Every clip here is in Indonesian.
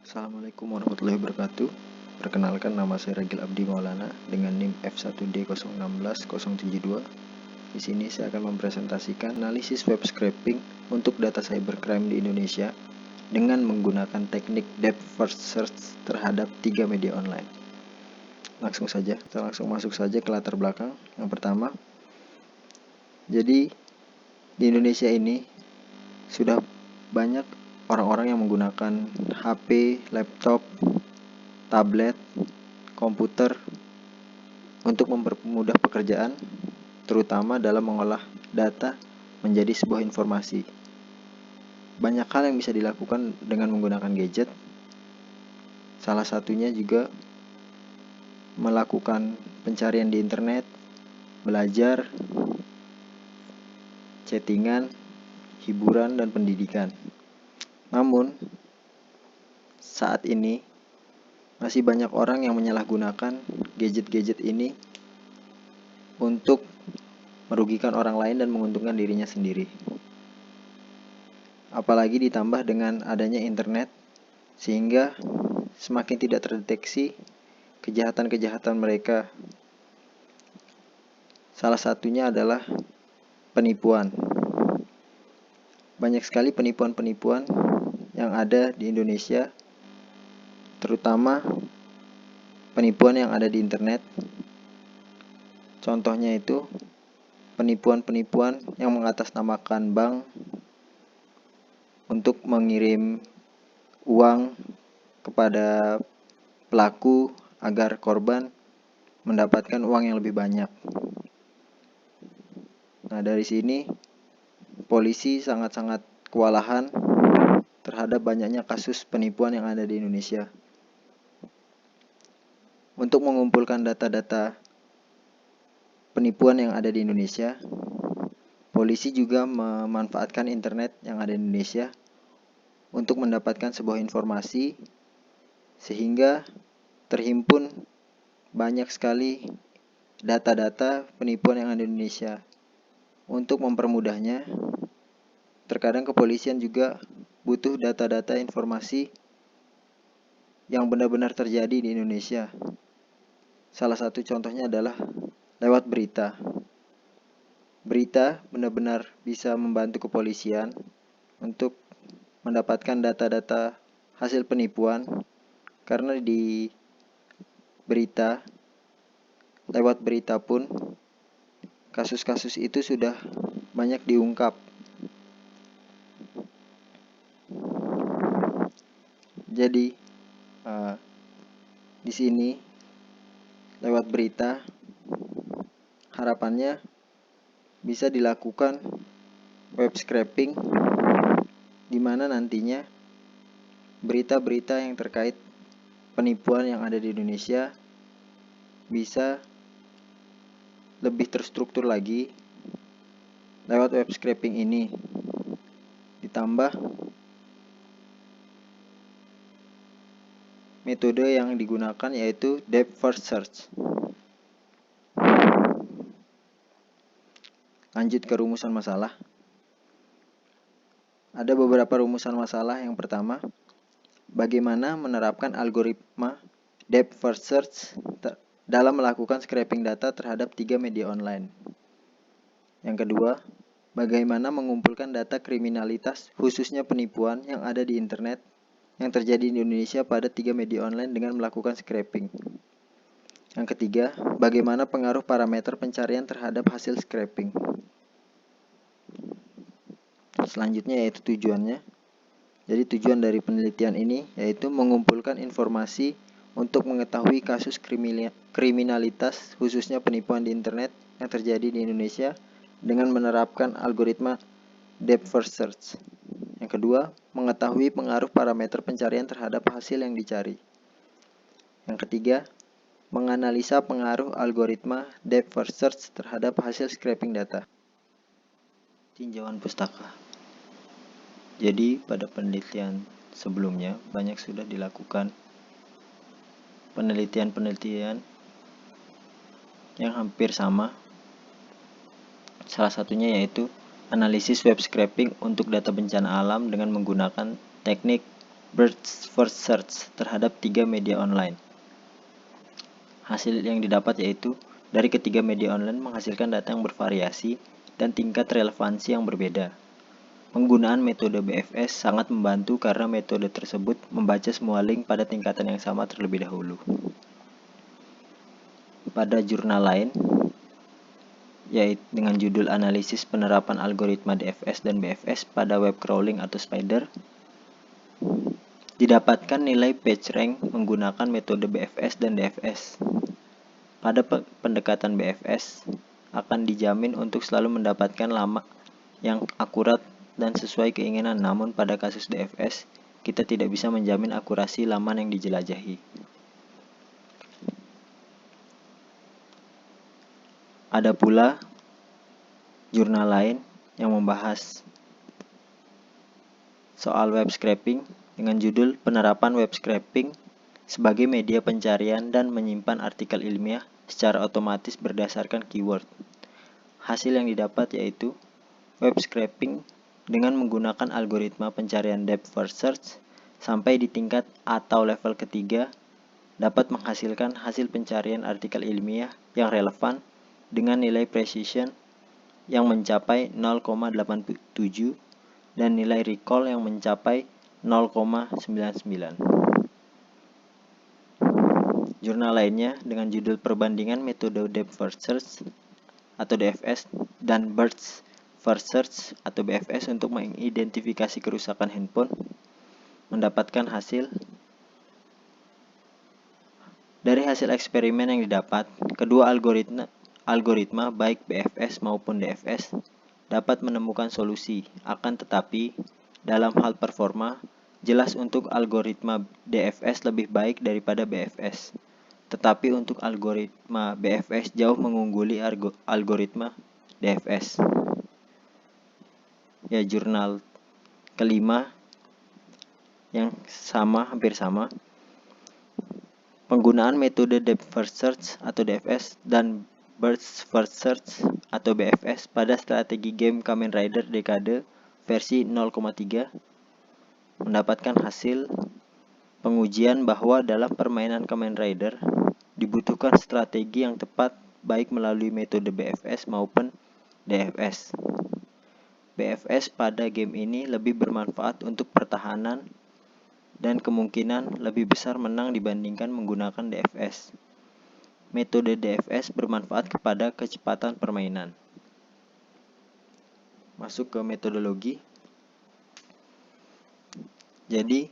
Assalamualaikum warahmatullahi wabarakatuh. Perkenalkan, nama saya Ragil Abdi Maulana dengan NIM F1D016072. Di sini saya akan mempresentasikan analisis web scraping untuk data cybercrime di Indonesia dengan menggunakan teknik depth first search terhadap 3 media online. Kita langsung masuk saja ke latar belakang. Yang pertama, jadi di Indonesia ini sudah banyak orang-orang yang menggunakan HP, laptop, tablet, komputer untuk mempermudah pekerjaan, terutama dalam mengolah data menjadi sebuah informasi. Banyak hal yang bisa dilakukan dengan menggunakan gadget. Salah satunya juga melakukan pencarian di internet, belajar, chattingan, hiburan, dan pendidikan. Namun, saat ini masih banyak orang yang menyalahgunakan gadget-gadget ini untuk merugikan orang lain dan menguntungkan dirinya sendiri. Apalagi ditambah dengan adanya internet, sehingga semakin tidak terdeteksi kejahatan-kejahatan mereka. Salah satunya adalah penipuan. Banyak sekali penipuan-penipuan yang ada di Indonesia, terutama penipuan yang ada di internet. Contohnya itu penipuan-penipuan yang mengatasnamakan bank untuk mengirim uang kepada pelaku agar korban mendapatkan uang yang lebih banyak. Nah, dari sini polisi sangat-sangat kewalahan terhadap banyaknya kasus penipuan yang ada di Indonesia. Untuk mengumpulkan data-data penipuan yang ada di Indonesia, polisi juga memanfaatkan internet yang ada di Indonesia untuk mendapatkan sebuah informasi, sehingga terhimpun banyak sekali data-data penipuan yang ada di Indonesia. Untuk mempermudahnya, terkadang kepolisian juga butuh data-data informasi yang benar-benar terjadi di Indonesia. Salah satu contohnya adalah lewat berita. Berita benar-benar bisa membantu kepolisian untuk mendapatkan data-data hasil penipuan, karena di berita, lewat berita pun kasus-kasus itu sudah banyak diungkap. Jadi di sini lewat berita harapannya bisa dilakukan web scraping, di mana nantinya berita-berita yang terkait penipuan yang ada di Indonesia bisa lebih terstruktur lagi lewat web scraping ini. Ditambah metode yang digunakan yaitu depth first search. Lanjut ke rumusan masalah. Ada beberapa rumusan masalah. Yang pertama, bagaimana menerapkan algoritma depth first search dalam melakukan scraping data terhadap 3 media online. Yang kedua, bagaimana mengumpulkan data kriminalitas khususnya penipuan yang ada di internet yang terjadi di Indonesia pada 3 media online dengan melakukan scraping. Yang ketiga, bagaimana pengaruh parameter pencarian terhadap hasil scraping. Selanjutnya yaitu tujuannya. Jadi tujuan dari penelitian ini yaitu mengumpulkan informasi untuk mengetahui kasus kriminalitas khususnya penipuan di internet yang terjadi di Indonesia dengan menerapkan algoritma depth first search. Yang kedua, mengetahui pengaruh parameter pencarian terhadap hasil yang dicari. Yang ketiga, menganalisa pengaruh algoritma depth first search terhadap hasil scraping data. Tinjauan pustaka. Jadi pada penelitian sebelumnya banyak sudah dilakukan penelitian-penelitian yang hampir sama. Salah satunya yaitu analisis web scraping untuk data bencana alam dengan menggunakan teknik Birds First Search terhadap 3 media online. Hasil yang didapat yaitu dari ketiga media online menghasilkan data yang bervariasi dan tingkat relevansi yang berbeda. Penggunaan metode BFS sangat membantu karena metode tersebut membaca semua link pada tingkatan yang sama terlebih dahulu. Pada jurnal lain, yaitu dengan judul Analisis Penerapan Algoritma DFS dan BFS pada Web Crawling atau Spider, didapatkan nilai PageRank menggunakan metode BFS dan DFS. Pada pendekatan BFS, akan dijamin untuk selalu mendapatkan lama yang akurat dan sesuai keinginan, namun pada kasus DFS, kita tidak bisa menjamin akurasi laman yang dijelajahi. Ada pula jurnal lain yang membahas soal web scraping dengan judul Penerapan Web Scraping sebagai media pencarian dan menyimpan artikel ilmiah secara otomatis berdasarkan keyword. Hasil yang didapat yaitu web scraping dengan menggunakan algoritma pencarian depth first search sampai di tingkat atau level ketiga dapat menghasilkan hasil pencarian artikel ilmiah yang relevan dengan nilai precision yang mencapai 0,87 dan nilai recall yang mencapai 0,99. Jurnal lainnya dengan judul Perbandingan Metode Depth First Search atau DFS dan Birds First Search atau BFS untuk mengidentifikasi kerusakan handphone mendapatkan hasil. Dari hasil eksperimen yang didapat, kedua algoritma baik BFS maupun DFS dapat menemukan solusi. Akan tetapi, dalam hal performa, jelas untuk algoritma DFS lebih baik daripada BFS. Tetapi untuk algoritma BFS jauh mengungguli algoritma DFS. Ya, jurnal kelima yang hampir sama. Penggunaan metode Depth First Search atau DFS dan Birds First Search atau BFS pada strategi game Kamen Rider Dekade versi 0,3 mendapatkan hasil pengujian bahwa dalam permainan Kamen Rider dibutuhkan strategi yang tepat baik melalui metode BFS maupun DFS. BFS pada game ini lebih bermanfaat untuk pertahanan dan kemungkinan lebih besar menang dibandingkan menggunakan DFS. Metode DFS bermanfaat kepada kecepatan permainan. Masuk ke metodologi. Jadi,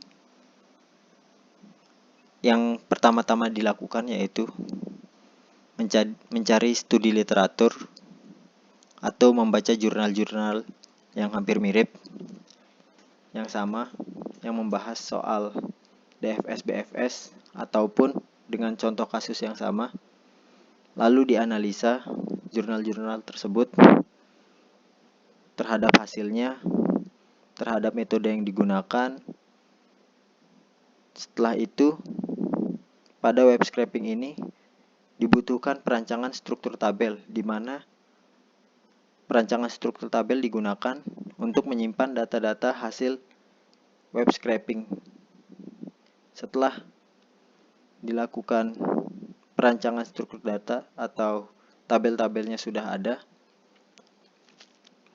yang pertama-tama dilakukan yaitu mencari studi literatur atau membaca jurnal-jurnal yang hampir mirip, yang sama, yang membahas soal DFS BFS ataupun dengan contoh kasus yang sama, lalu dianalisa jurnal-jurnal tersebut terhadap hasilnya, terhadap metode yang digunakan. Setelah itu, pada web scraping ini dibutuhkan perancangan struktur tabel, di mana perancangan struktur tabel digunakan untuk menyimpan data-data hasil web scraping. Setelah dilakukan perancangan struktur data atau tabel-tabelnya sudah ada,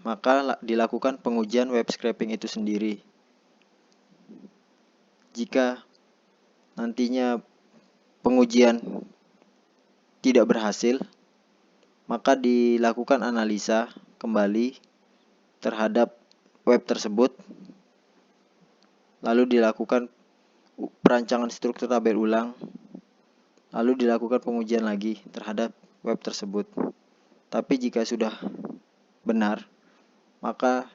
maka dilakukan pengujian web scraping itu sendiri. Jika nantinya pengujian tidak berhasil, maka dilakukan analisa kembali terhadap web tersebut, lalu dilakukan perancangan struktur tabel ulang, lalu dilakukan pengujian lagi terhadap web tersebut. Tapi jika sudah benar, maka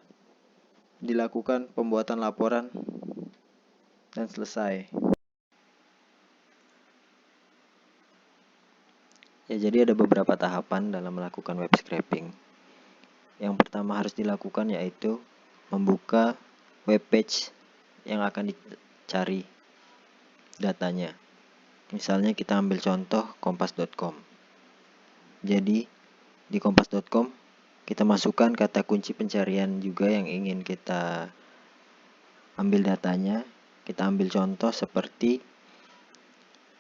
dilakukan pembuatan laporan dan selesai. Ya, jadi ada beberapa tahapan dalam melakukan web scraping. Yang pertama harus dilakukan yaitu membuka web page yang akan dicari datanya. Misalnya kita ambil contoh kompas.com. Jadi di kompas.com kita masukkan kata kunci pencarian juga yang ingin kita ambil datanya. Kita ambil contoh seperti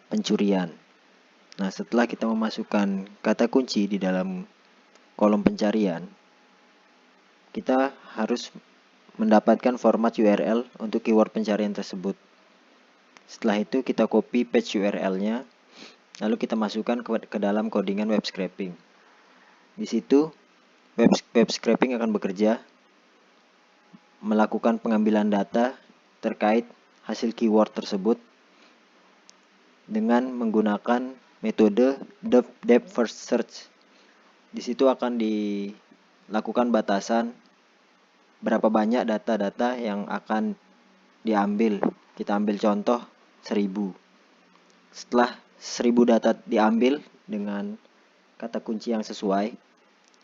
pencurian. Nah, setelah kita memasukkan kata kunci di dalam kolom pencarian, kita harus mendapatkan format URL untuk keyword pencarian tersebut. Setelah itu kita copy paste URL-nya, lalu kita masukkan ke dalam codingan web scraping. Di situ web scraping akan bekerja melakukan pengambilan data terkait hasil keyword tersebut dengan menggunakan metode depth first search. Di situ akan dilakukan batasan berapa banyak data-data yang akan diambil. Kita ambil contoh 1000. Setelah 1000 data diambil dengan kata kunci yang sesuai,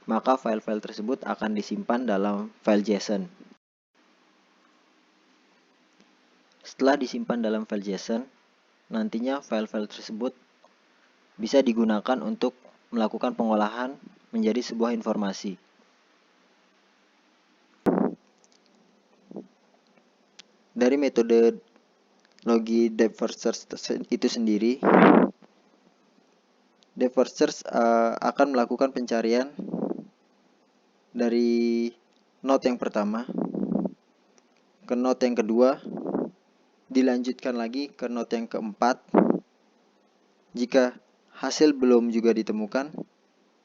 maka file-file tersebut akan disimpan dalam file JSON. Setelah disimpan dalam file JSON, nantinya file-file tersebut bisa digunakan untuk melakukan pengolahan menjadi sebuah informasi. Dari metode logi depth first search itu sendiri, depth first search akan melakukan pencarian dari node yang pertama ke node yang kedua, dilanjutkan lagi ke node yang keempat. Jika hasil belum juga ditemukan,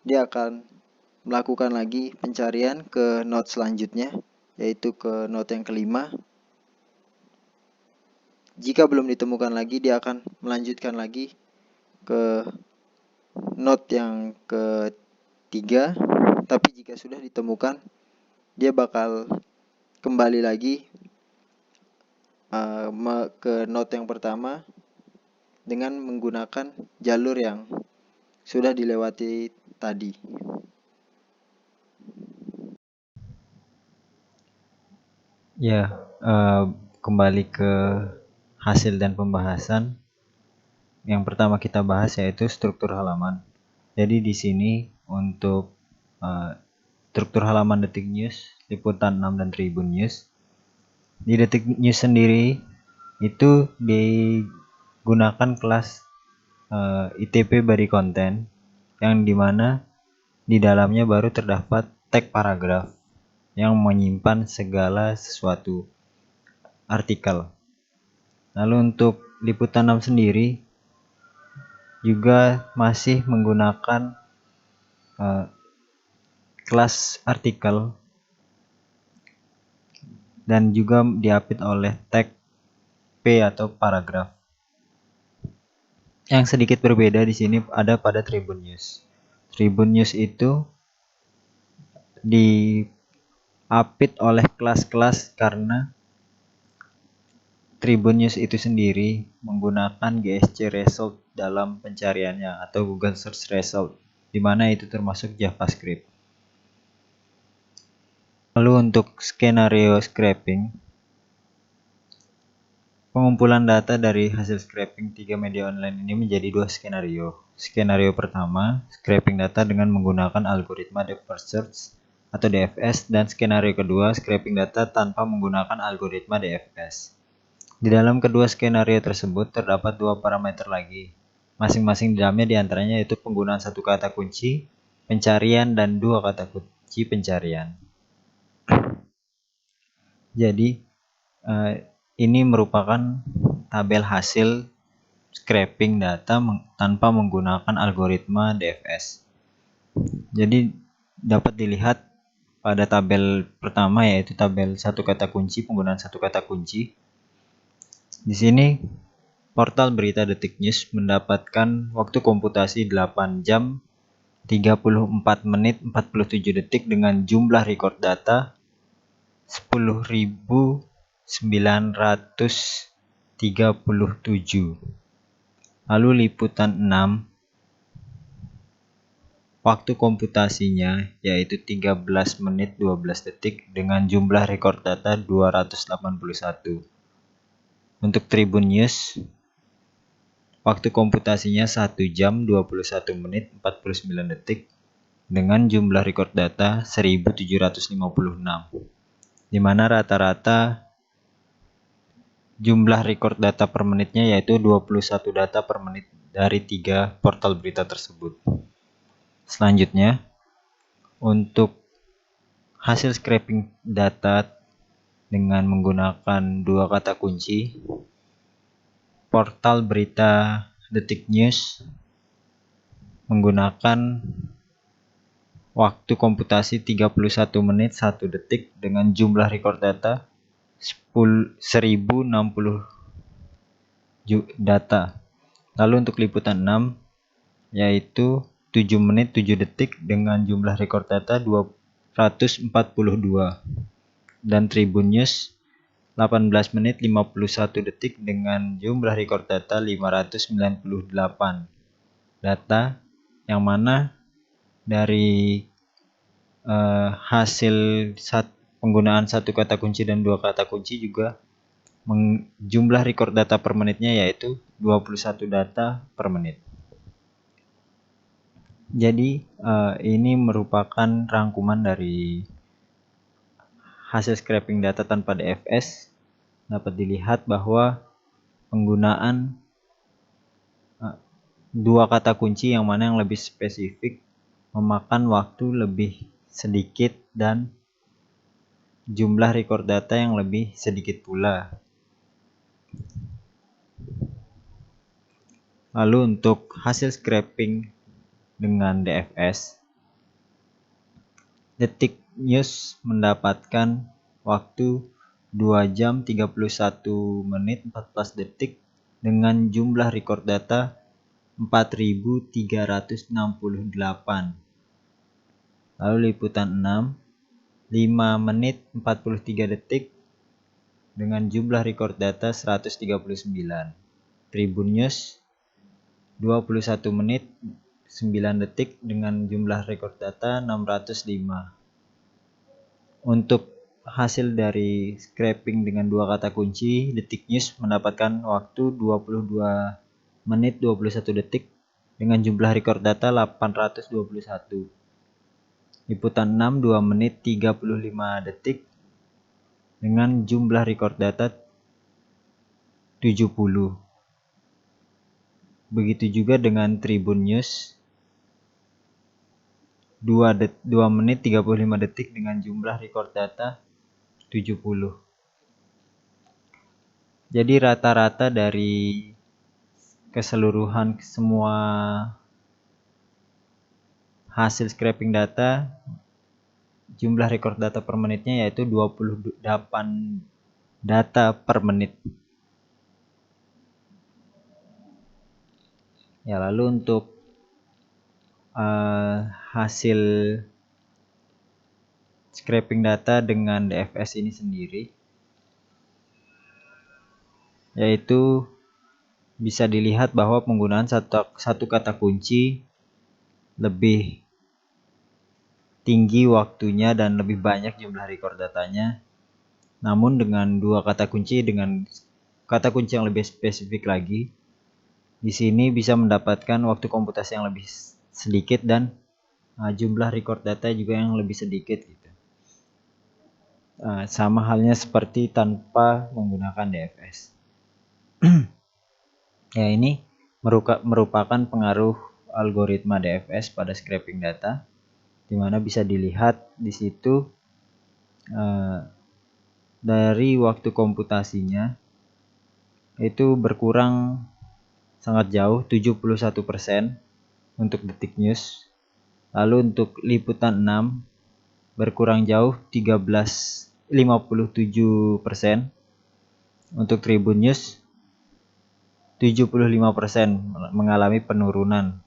dia akan melakukan lagi pencarian ke node selanjutnya, yaitu ke node yang kelima. Jika belum ditemukan lagi, dia akan melanjutkan lagi ke node yang ketiga. Tapi jika sudah ditemukan, dia bakal kembali lagi ke node yang pertama dengan menggunakan jalur yang sudah dilewati tadi. Ya, kembali ke hasil dan pembahasan. Yang pertama kita bahas yaitu struktur halaman. Jadi di sini untuk struktur halaman Detik News, Liputan 6 dan Tribun News. Di Detik News sendiri itu digunakan kelas ITP body content yang dimana di dalamnya baru terdapat tag paragraf yang menyimpan segala sesuatu artikel. Lalu untuk Liputan 6 sendiri juga masih menggunakan kelas artikel dan juga diapit oleh tag P atau paragraf. Yang sedikit berbeda di sini ada pada Tribun News. Tribun News itu diapit oleh kelas-kelas karena Tribun News itu sendiri menggunakan GSC result dalam pencariannya atau Google Search Result, di mana itu termasuk JavaScript. Lalu untuk skenario scraping, pengumpulan data dari hasil scraping 3 media online ini menjadi 2 skenario. Skenario pertama, scraping data dengan menggunakan algoritma depth first search atau DFS, dan skenario kedua, scraping data tanpa menggunakan algoritma DFS. Di dalam kedua skenario tersebut terdapat 2 parameter lagi. Masing-masing di dalamnya diantaranya yaitu penggunaan 1 kata kunci pencarian dan 2 kata kunci pencarian. Jadi ini merupakan tabel hasil scraping data tanpa menggunakan algoritma DFS. Jadi dapat dilihat pada tabel pertama yaitu tabel 1 kata kunci, penggunaan 1 kata kunci. Di sini portal berita Detik News mendapatkan waktu komputasi 8 jam 34 menit 47 detik dengan jumlah record data 10.937. Lalu Liputan 6 waktu komputasinya yaitu 13 menit 12 detik dengan jumlah record data 281. Untuk Tribun News, waktu komputasinya 1 jam 21 menit 49 detik dengan jumlah record data 1756. Di mana rata-rata jumlah record data per menitnya yaitu 21 data per menit dari 3 portal berita tersebut. Selanjutnya, untuk hasil scraping data dengan menggunakan 2 kata kunci, portal berita Detik News menggunakan waktu komputasi 31 menit 1 detik dengan jumlah record data 1060 data. Lalu untuk liputan 6 yaitu 7 menit 7 detik dengan jumlah record data 242, dan Tribun News 18 menit 51 detik dengan jumlah record data 598 data, yang mana dari hasil penggunaan 1 kata kunci dan 2 kata kunci juga jumlah record data per menitnya yaitu 21 data per menit. Jadi ini merupakan rangkuman dari hasil scraping data tanpa DFS. Dapat dilihat bahwa penggunaan 2 kata kunci yang mana yang lebih spesifik memakan waktu lebih sedikit dan jumlah record data yang lebih sedikit pula. Lalu untuk hasil scraping dengan DFS, Detik News mendapatkan waktu 2 jam 31 menit 14 detik dengan jumlah record data 4.368. Lalu liputan 6 5 menit 43 detik dengan jumlah record data 139. Tribun News 21 menit 9 detik dengan jumlah record data 605. Untuk hasil dari scraping dengan 2 kata kunci, Detik News mendapatkan waktu 22 menit 21 detik dengan jumlah record data 821. Liputan 6 2 menit 35 detik dengan jumlah record data 70. Begitu juga dengan Tribun News 2 menit 35 detik dengan jumlah record data 70. Jadi rata-rata dari keseluruhan semua hasil scraping data, jumlah record data per menitnya yaitu 28 data per menit. Ya, lalu untuk hasil scraping data dengan DFS ini sendiri, yaitu bisa dilihat bahwa penggunaan satu kata kunci lebih tinggi waktunya dan lebih banyak jumlah record datanya. Namun dengan 2 kata kunci dengan kata kunci yang lebih spesifik lagi, di sini bisa mendapatkan waktu komputasi yang lebih sedikit dan jumlah record data juga yang lebih sedikit gitu. Sama halnya seperti tanpa menggunakan DFS. Ya, ini merupakan pengaruh algoritma DFS pada scraping data, di mana bisa dilihat di situ dari waktu komputasinya itu berkurang sangat jauh 71% untuk Detik News. Lalu untuk liputan 6 berkurang jauh 57%. Untuk Tribun News 75% mengalami penurunan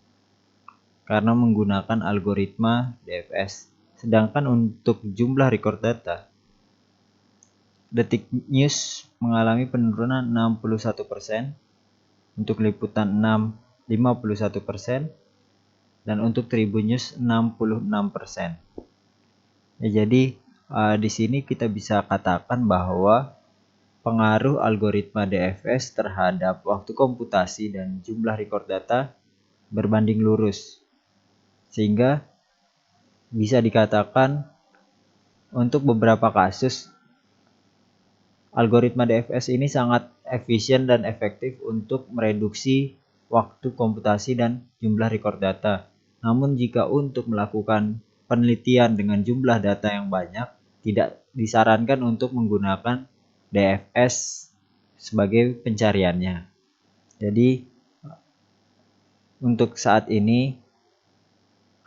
karena menggunakan algoritma DFS. Sedangkan untuk jumlah record data, Detik News mengalami penurunan 61%, untuk liputan 6 51%, dan untuk Tribun News 66%. Ya, jadi di sini kita bisa katakan bahwa pengaruh algoritma DFS terhadap waktu komputasi dan jumlah record data berbanding lurus, sehingga bisa dikatakan untuk beberapa kasus algoritma DFS ini sangat efisien dan efektif untuk mereduksi waktu komputasi dan jumlah record data. Namun jika untuk melakukan penelitian dengan jumlah data yang banyak, tidak disarankan untuk menggunakan DFS sebagai pencariannya. Jadi untuk saat ini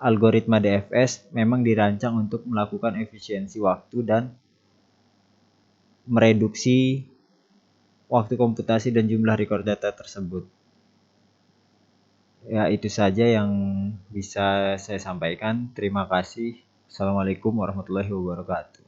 algoritma DFS memang dirancang untuk melakukan efisiensi waktu dan mereduksi waktu komputasi dan jumlah record data tersebut. Ya, itu saja yang bisa saya sampaikan. Terima kasih. Assalamualaikum warahmatullahi wabarakatuh.